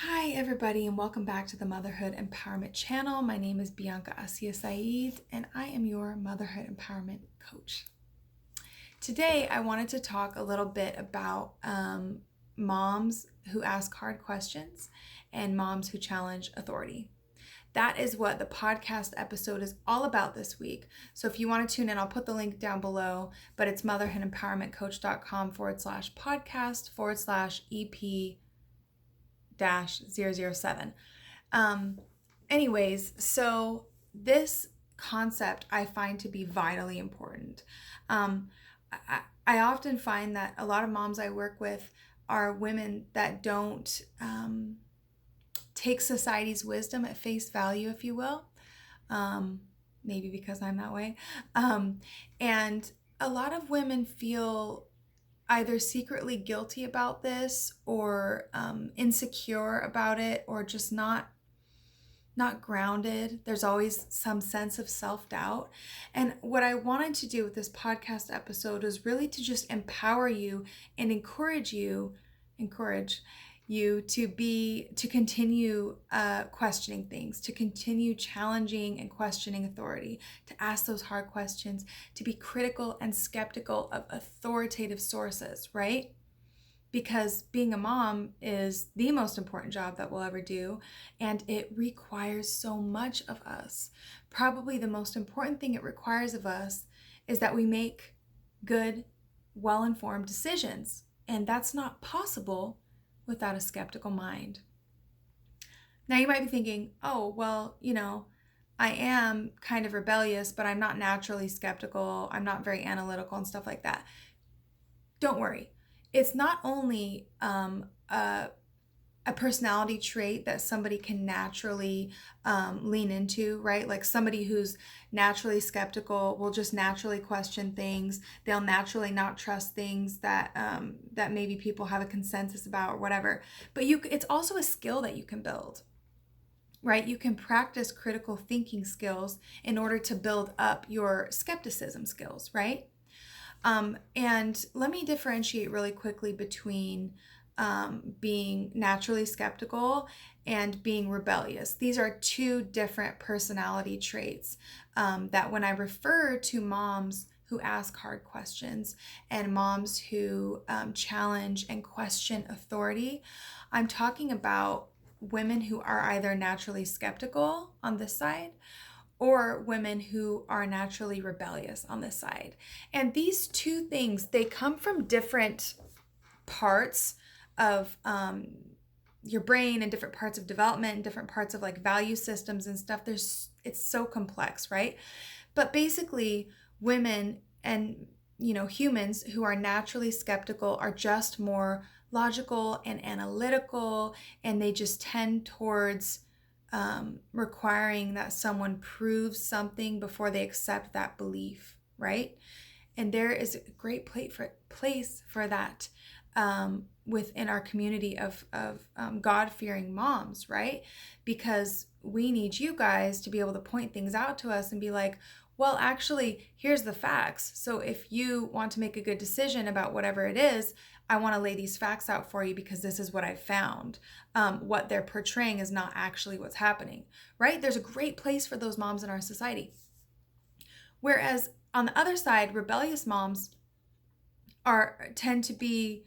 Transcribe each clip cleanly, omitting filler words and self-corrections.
Hi everybody and welcome back to the Motherhood Empowerment channel. My name is Bianca Asia Saeed and I am your Motherhood Empowerment Coach. Today I wanted to talk a little bit about moms who ask hard questions and moms who challenge authority. That is what the podcast episode is all about this week. So if you want to tune in, I'll put the link down below, but it's motherhoodempowermentcoach.com/podcast/EP -007. Anyways, so this concept I find to be vitally important. I often find that a lot of moms I work with are women that don't take society's wisdom at face value, if you will. Maybe because I'm that way. And a lot of women feel either secretly guilty about this or insecure about it, or just not grounded. There's always some sense of self-doubt. And what I wanted to do with this podcast episode is really to just empower you and encourage you to continue questioning things, to continue challenging and questioning authority, to ask those hard questions, to be critical and skeptical of authoritative sources, right? Because being a mom is the most important job that we'll ever do, and it requires so much of us. Probably the most important thing it requires of us is that we make good, well-informed decisions, and that's not possible without a skeptical mind. Now you might be thinking, oh, well, I am kind of rebellious, but I'm not naturally skeptical. I'm not very analytical and stuff like that. Don't worry. It's not only a personality trait that somebody can naturally lean into, right? Like somebody who's naturally skeptical will just naturally question things. They'll naturally not trust things that that maybe people have a consensus about or whatever. But it's also a skill that you can build, right? You can practice critical thinking skills in order to build up your skepticism skills, right? And let me differentiate really quickly between being naturally skeptical and being rebellious. These are two different personality traits that when I refer to moms who ask hard questions and moms who challenge and question authority, I'm talking about women who are either naturally skeptical on this side or women who are naturally rebellious on this side. And these two things, they come from different parts of your brain and different parts of development and different parts of like value systems and stuff. It's so complex, right? But basically women and humans who are naturally skeptical are just more logical and analytical, and they just tend towards requiring that someone proves something before they accept that belief, right? And there is a great place for that within our community of God-fearing moms, right? Because we need you guys to be able to point things out to us and be like, well, actually, here's the facts. So if you want to make a good decision about whatever it is, I want to lay these facts out for you because this is what I found. What they're portraying is not actually what's happening, right? There's a great place for those moms in our society. Whereas on the other side, rebellious moms tend to be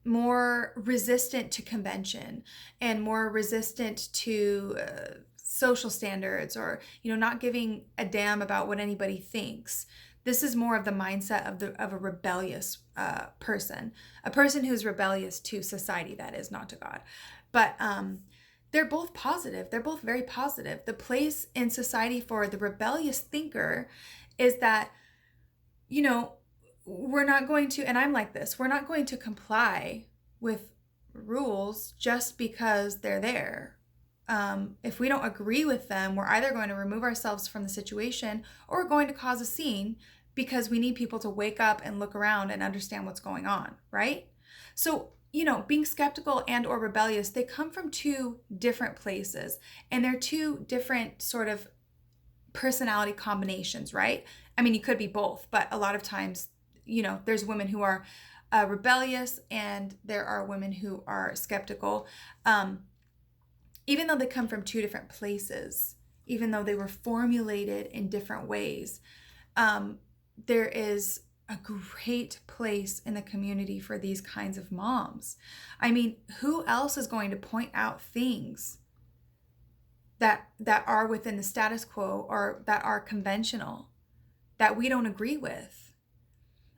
more resistant to convention and more resistant to social standards, or not giving a damn about what anybody thinks. This is more of the mindset of a rebellious person, a person who's rebellious to society, that is, not to God. But they're both positive. They're both very positive. The place in society for the rebellious thinker is that, we're not going to, and I'm like this, we're not going to comply with rules just because they're there. If we don't agree with them, we're either going to remove ourselves from the situation or we're going to cause a scene because we need people to wake up and look around and understand what's going on, right? So, being skeptical and or rebellious, they come from two different places, and they're two different sort of personality combinations, right? I mean, you could be both, but a lot of times, there's women who are rebellious, and there are women who are skeptical. Even though they come from two different places, even though they were formulated in different ways, there is a great place in the community for these kinds of moms. I mean, who else is going to point out things that are within the status quo or that are conventional that we don't agree with?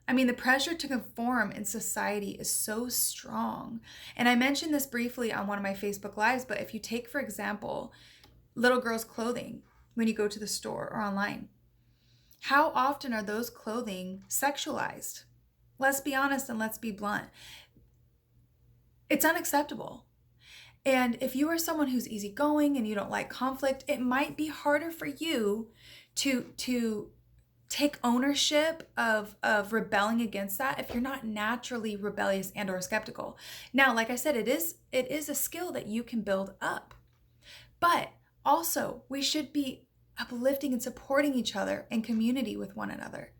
I mean, the pressure to conform in society is so strong. And I mentioned this briefly on one of my Facebook Lives, but if you take, for example, little girls' clothing when you go to the store or online, how often are those clothing sexualized? Let's be honest and let's be blunt. It's unacceptable. And if you are someone who's easygoing and you don't like conflict, it might be harder for you to take ownership of rebelling against that if you're not naturally rebellious and or skeptical. Now, like I said, it is a skill that you can build up. But also, we should be uplifting and supporting each other in community with one another.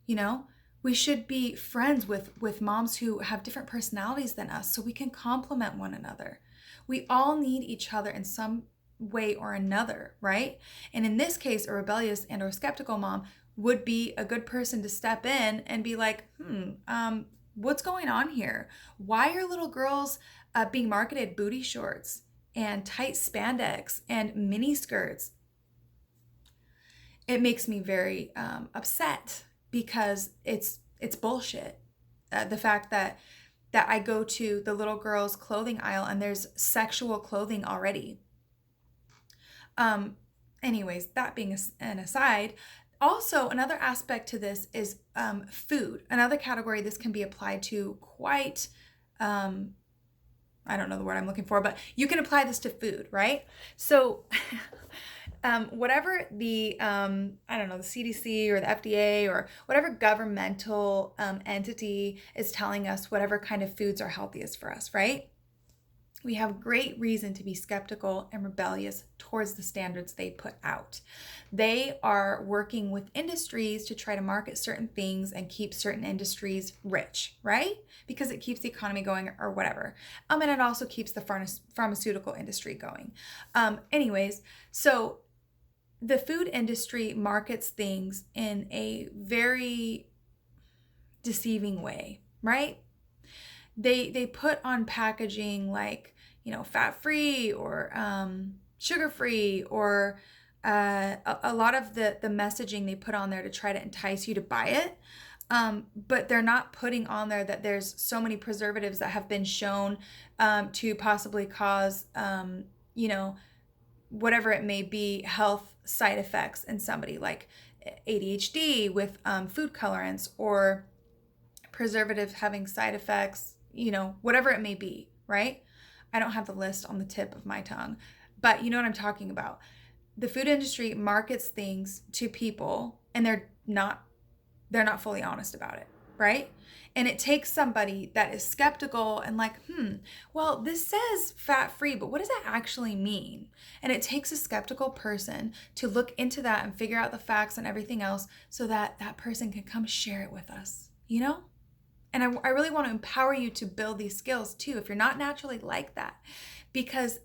You know, we should be friends with moms who have different personalities than us so we can complement one another. We all need each other in some way or another, right? And in this case, a rebellious and or skeptical mom would be a good person to step in and be like, what's going on here? Why are little girls being marketed booty shorts and tight spandex and mini skirts? It makes me very upset because it's bullshit. The fact that I go to the little girls' clothing aisle and there's sexual clothing already. Anyways, that being an aside, also another aspect to this is food. Another category this can be applied to quite, I don't know the word I'm looking for, but you can apply this to food, right? So whatever the, I don't know, the CDC or the FDA or whatever governmental entity is telling us whatever kind of foods are healthiest for us, right? We have great reason to be skeptical and rebellious towards the standards they put out. They are working with industries to try to market certain things and keep certain industries rich, right? Because it keeps the economy going or whatever. And it also keeps the pharmaceutical industry going. Anyways, so the food industry markets things in a very deceiving way, right? They put on packaging like, fat-free or sugar-free or a lot of the messaging they put on there to try to entice you to buy it. But they're not putting on there that there's so many preservatives that have been shown to possibly cause, whatever it may be, health side effects in somebody like ADHD with food colorants or preservatives having side effects, whatever it may be, right? I don't have the list on the tip of my tongue, but you know what I'm talking about. The food industry markets things to people and they're not fully honest about it, right? And it takes somebody that is skeptical and like, well, this says fat-free, but what does that actually mean? And it takes a skeptical person to look into that and figure out the facts and everything else so that that person can come share it with us, And I really want to empower you to build these skills too, if you're not naturally like that, because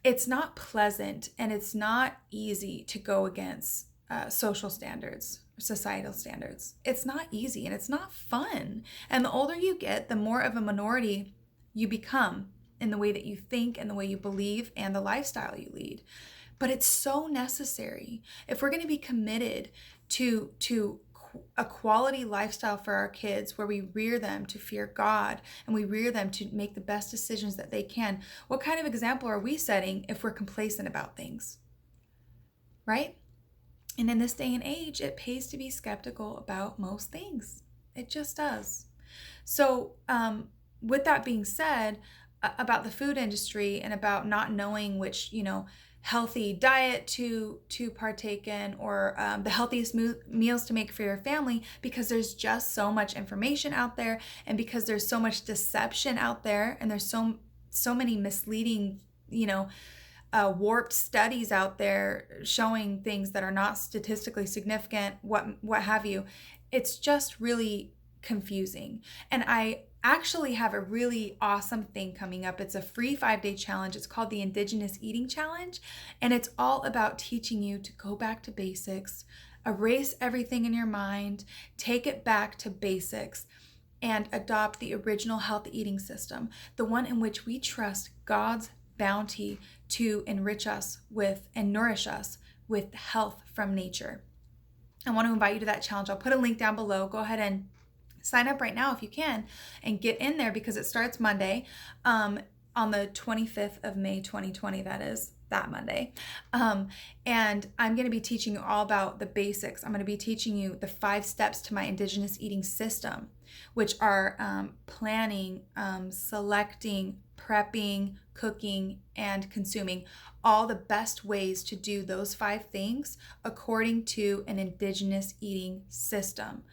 it's not pleasant and it's not easy to go against social standards, societal standards. It's not easy and it's not fun. And the older you get, the more of a minority you become in the way that you think and the way you believe and the lifestyle you lead. But it's so necessary if we're going to be committed to a quality lifestyle for our kids where we rear them to fear God and we rear them to make the best decisions that they can. What kind of example are we setting if we're complacent about things, right? And in this day and age, it pays to be skeptical about most things. It just does. So with that being said, about the food industry and about not knowing which, healthy diet to partake in or the healthiest meals to make for your family, because there's just so much information out there and because there's so much deception out there and there's so many misleading, warped studies out there showing things that are not statistically significant, what have you. It's just really confusing. And I actually have a really awesome thing coming up. It's a free 5-day challenge. It's called the Indigenous Eating Challenge. And it's all about teaching you to go back to basics, erase everything in your mind, take it back to basics, and adopt the original healthy eating system, the one in which we trust God's bounty to enrich us with and nourish us with health from nature. I want to invite you to that challenge. I'll put a link down below. Go ahead and sign up right now if you can and get in there, because it starts Monday, on the 25th of May, 2020, that is that Monday. And I'm going to be teaching you all about the basics. I'm going to be teaching you the 5 steps to my Indigenous eating system, which are planning, selecting, prepping, cooking, and consuming all the best ways to do those 5 things according to an Indigenous eating system.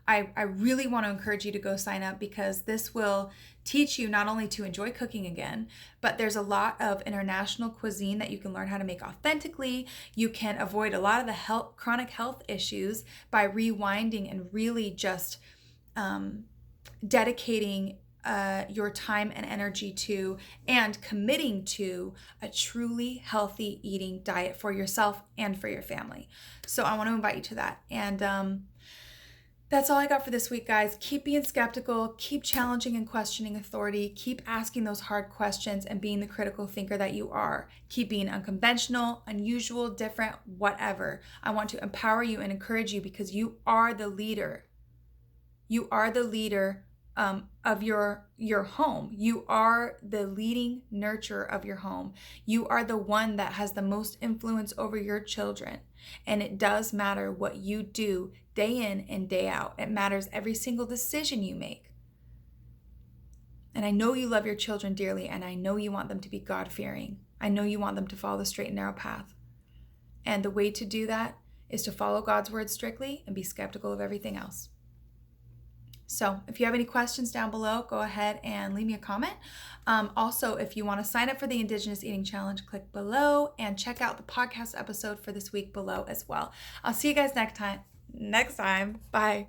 I really want to encourage you to go sign up, because this will teach you not only to enjoy cooking again, but there's a lot of international cuisine that you can learn how to make authentically. You can avoid a lot of the chronic health issues by rewinding and really just dedicating your time and energy to and committing to a truly healthy eating diet for yourself and for your family. So I want to invite you to that. And that's all I got for this week, guys. Keep being skeptical, keep challenging and questioning authority, keep asking those hard questions and being the critical thinker that you are. Keep being unconventional, unusual, different, whatever. I want to empower you and encourage you, because you are the leader. You are the leader of your home. You are the leading nurturer of your home. You are the one that has the most influence over your children. And it does matter what you do day in and day out. It matters every single decision you make. And I know you love your children dearly, and I know you want them to be God-fearing. I know you want them to follow the straight and narrow path. And the way to do that is to follow God's word strictly and be skeptical of everything else. So if you have any questions down below, go ahead and leave me a comment. Also, if you want to sign up for the Indigenous Eating Challenge, click below and check out the podcast episode for this week below as well. I'll see you guys next time. Bye.